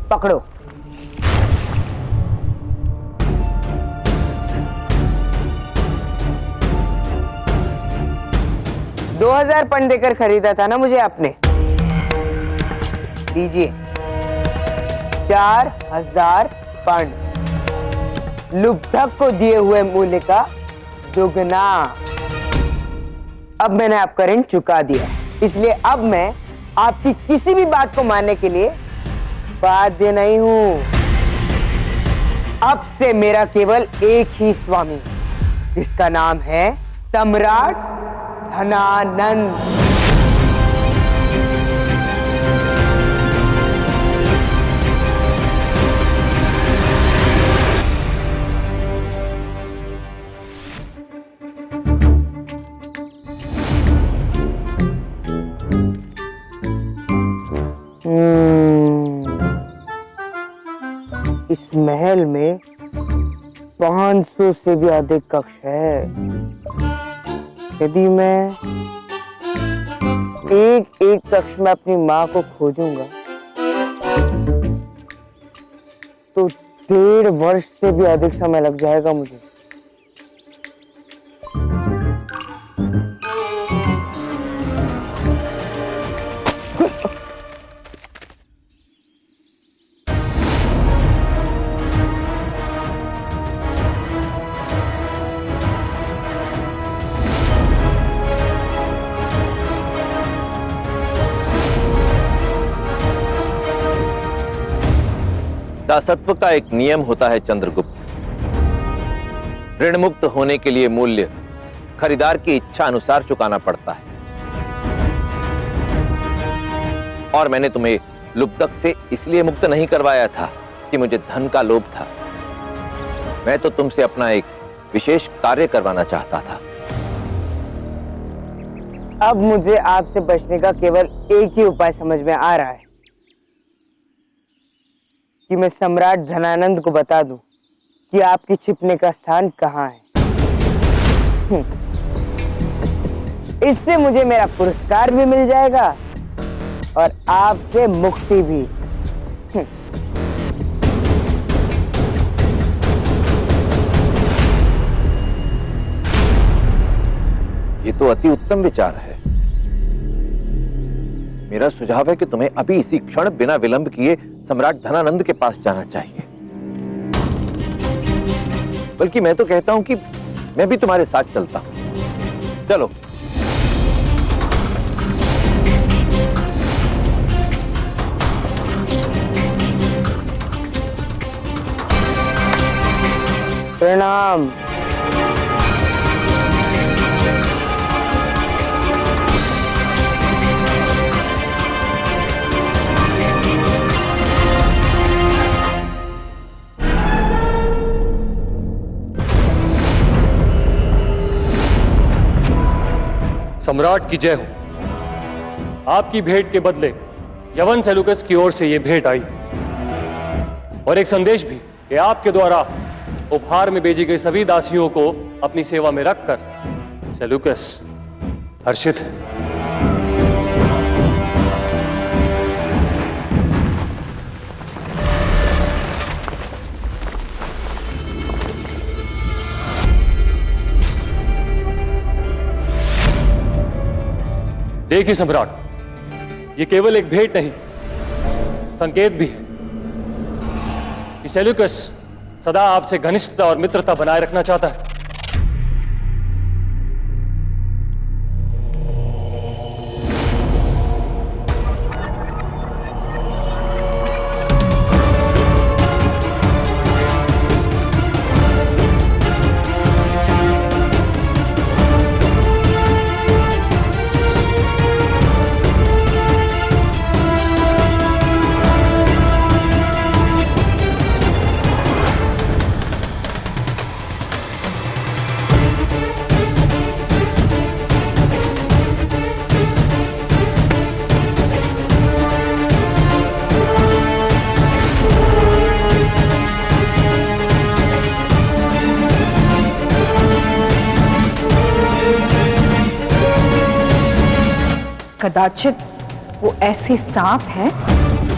पकड़ो। 2000 पन देकर खरीदा था ना मुझे आपने, लीजिए 4000 पन। लुब्धक को दिए हुए मूल्य का दुगना। अब मैंने आपका ऋण चुका दिया, इसलिए अब मैं आपकी किसी भी बात को मानने के लिए बाध्य नहीं हूं। अब से मेरा केवल एक ही स्वामी, जिसका नाम है सम्राट धनानंद। इस महल में 500 से भी अधिक कक्ष है। यदि मैं एक एक कक्ष में अपनी माँ को खोजूंगा तो 1.5 वर्ष से भी अधिक समय लग जाएगा मुझे। दासत्व का एक नियम होता है चंद्रगुप्त। ऋण मुक्त होने के लिए मूल्य खरीदार की इच्छा अनुसार चुकाना पड़ता है। और मैंने तुम्हें लुब्धक से इसलिए मुक्त नहीं करवाया था कि मुझे धन का लोभ था। मैं तो तुमसे अपना एक विशेष कार्य करवाना चाहता था। अब मुझे आपसे बचने का केवल एक ही उपाय समझ में आ रहा है कि मैं सम्राट धनानंद को बता दूं कि आपकी छिपने का स्थान कहाँ है। इससे मुझे मेरा पुरस्कार भी मिल जाएगा और आपसे मुक्ति भी। ये तो अति उत्तम विचार है। मेरा सुझाव है कि तुम्हें अभी इसी क्षण बिना विलंब किए सम्राट धनानंद के पास जाना चाहिए। बल्कि मैं तो कहता हूं कि मैं भी तुम्हारे साथ चलता हूं। चलो। प्रणाम। सम्राट की जय हो। आपकी भेंट के बदले यवन सेलुकस की ओर से यह भेंट आई और एक संदेश भी कि आपके द्वारा उपहार में भेजी गई सभी दासियों को अपनी सेवा में रखकर सेलुकस हर्षित है। देखिए सम्राट, ये केवल एक भेंट नहीं, संकेत भी है कि सेल्यूकस सदा आपसे घनिष्ठता और मित्रता बनाए रखना चाहता है। कदाचित वो ऐसे सांप हैं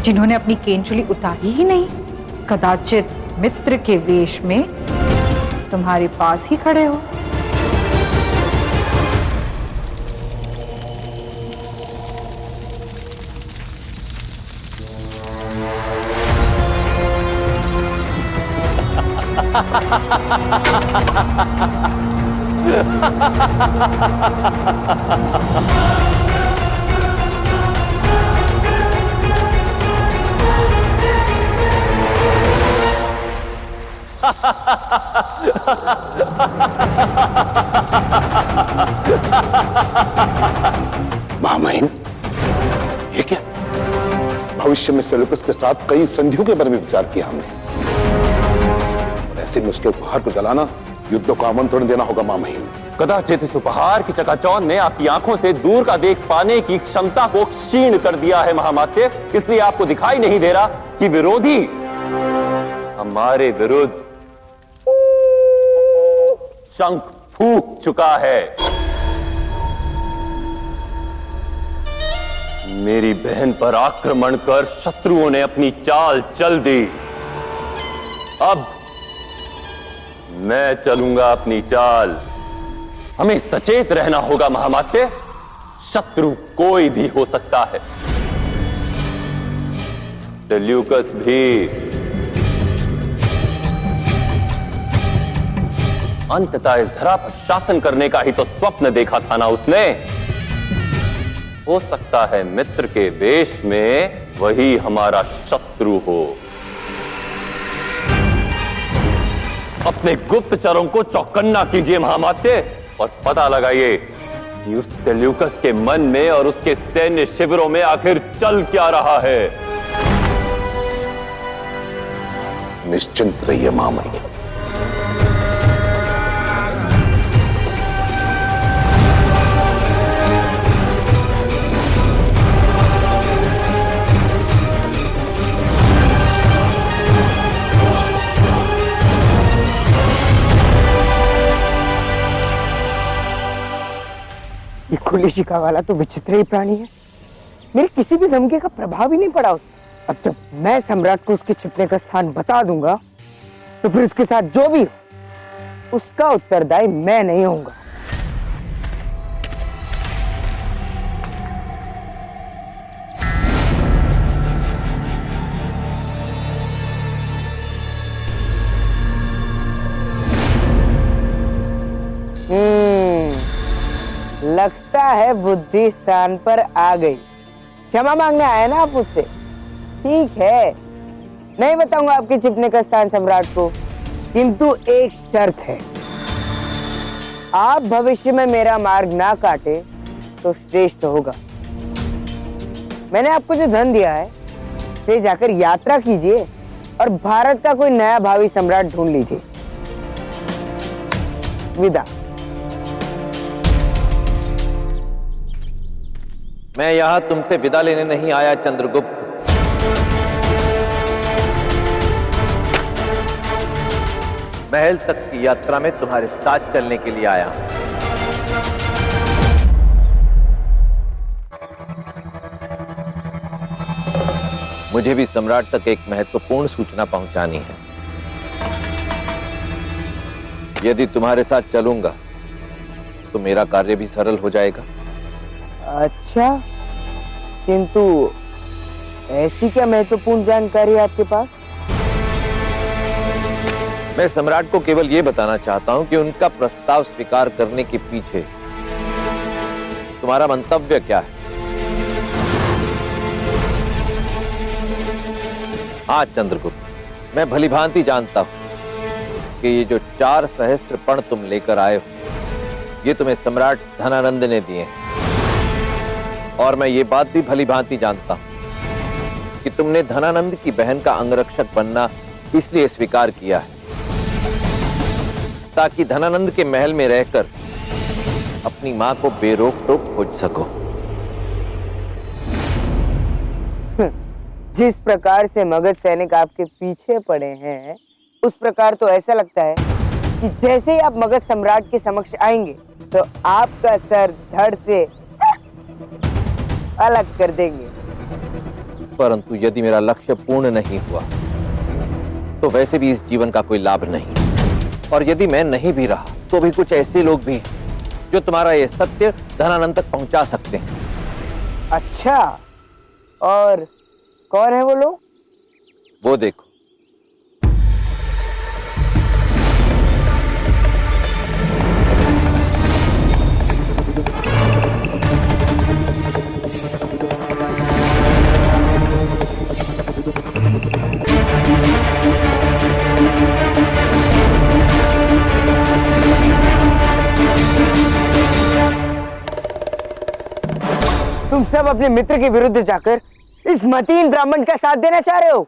जिन्होंने अपनी केंचुली उतारी ही नहीं, कदाचित मित्र के वेश में तुम्हारे पास ही खड़े हो। महामहिम, ये क्या? भविष्य में सेल्यूकस के साथ कई संधियों के बारे में विचार किया हमने, और ऐसे में उसके उपहार को जलाना युद्ध को आमंत्रण देना होगा महामहिम। कदाचित इस उपहार की चकाचौंध ने आपकी आंखों से दूर का देख पाने की क्षमता को क्षीण कर दिया है महामात्य, इसलिए आपको दिखाई नहीं दे रहा कि विरोधी हमारे विरुद्ध शंख फूंक चुका है। मेरी बहन पर आक्रमण कर शत्रुओं ने अपनी चाल चल दी। अब मैं चलूंगा अपनी चाल। हमें सचेत रहना होगा महामात्य, शत्रु कोई भी हो सकता है। सेल्यूकस भी अंततः इस धरा पर शासन करने का ही तो स्वप्न देखा था ना उसने। हो सकता है मित्र के वेश में वही हमारा शत्रु हो। अपने गुप्तचरों को चौकन्ना कीजिए महामात्य, और पता लगाइए कि उस सेल्यूकस के मन में और उसके सैन्य शिविरों में आखिर चल क्या रहा है। निश्चिंत रहिए महामहिम। ये खुली शिका वाला तो विचित्र ही प्राणी है। मेरे किसी भी धमकी का प्रभाव ही नहीं पड़ा उस। अब जब मैं सम्राट को उसके छिपने का स्थान बता दूंगा, तो फिर उसके साथ जो भी हो उसका उत्तरदायी मैं नहीं होऊंगा। लगता है बुद्धि स्थान पर आ गई। क्षमा मांगने आए ना आप उससे? ठीक है, नहीं बताऊंगा आपके छिपने का स्थान सम्राट को, किंतु एक शर्त है। आप भविष्य में मेरा मार्ग ना काटे तो श्रेष्ठ होगा। मैंने आपको जो धन दिया है, से जाकर यात्रा कीजिए और भारत का कोई नया भावी सम्राट ढूंढ लीजिए। विदा। मैं यहां तुमसे विदा लेने नहीं आया चंद्रगुप्त। महल तक की यात्रा में तुम्हारे साथ चलने के लिए आया। मुझे भी सम्राट तक एक महत्वपूर्ण सूचना पहुंचानी है। यदि तुम्हारे साथ चलूंगा तो मेरा कार्य भी सरल हो जाएगा। अच्छा, किंतु ऐसी क्या महत्वपूर्ण जानकारी है आपके पास? मैं सम्राट को केवल यह बताना चाहता हूं कि उनका प्रस्ताव स्वीकार करने के पीछे तुम्हारा मंतव्य क्या है। हाँ चंद्रगुप्त, मैं भलीभांति जानता हूं कि ये जो 4 सहस्त्र पण तुम लेकर आए हो, ये तुम्हें सम्राट धनानंद ने दिए हैं। और मैं ये बात भी भलीभांति जानता हूं कि तुमने धनानंद की बहन का अंगरक्षक बनना इसलिए स्वीकार किया है ताकि धनानंद के महल में रहकर अपनी मां को बेरोक टोक खोज सको। जिस प्रकार से मगध सैनिक आपके पीछे पड़े हैं, उस प्रकार तो ऐसा लगता है कि जैसे ही आप मगध सम्राट के समक्ष आएंगे तो आपका सर धड़ से अलग कर देंगे। परंतु यदि मेरा लक्ष्य पूर्ण नहीं हुआ तो वैसे भी इस जीवन का कोई लाभ नहीं, और यदि मैं नहीं भी रहा तो भी कुछ ऐसे लोग भी हैं जो तुम्हारा ये सत्य धनानंद तक पहुंचा सकते हैं। अच्छा, और कौन है वो लोग? वो देखो। तुम सब अपने मित्र के विरुद्ध जाकर इस मतीन ब्राह्मण का साथ देना चाह रहे हो?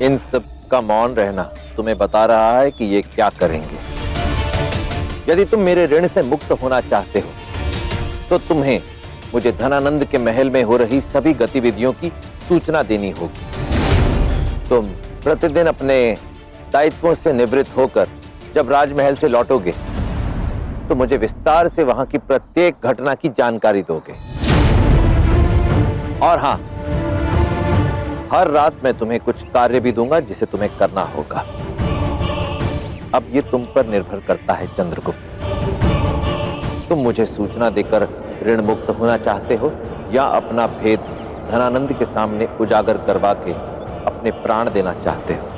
इन सब का मौन रहना तुम्हें बता रहा है कि ये क्या करेंगे। यदि तुम मेरे ऋण से मुक्त होना चाहते हो तो तुम्हें मुझे धनानंद के महल में हो रही सभी गतिविधियों की सूचना देनी होगी। तुम प्रतिदिन अपने दायित्वों से निवृत्त होकर जब राजमहल से लौटोगे तो मुझे विस्तार से वहां की प्रत्येक घटना की जानकारी दोगे। और हां, हर रात मैं तुम्हें कुछ कार्य भी दूंगा जिसे तुम्हें करना होगा। अब ये तुम पर निर्भर करता है चंद्रगुप्त। तुम मुझे सूचना देकर ऋण मुक्त होना चाहते हो या अपना भेद धनानंद के सामने उजागर करवा के अपने प्राण देना चाहते हो?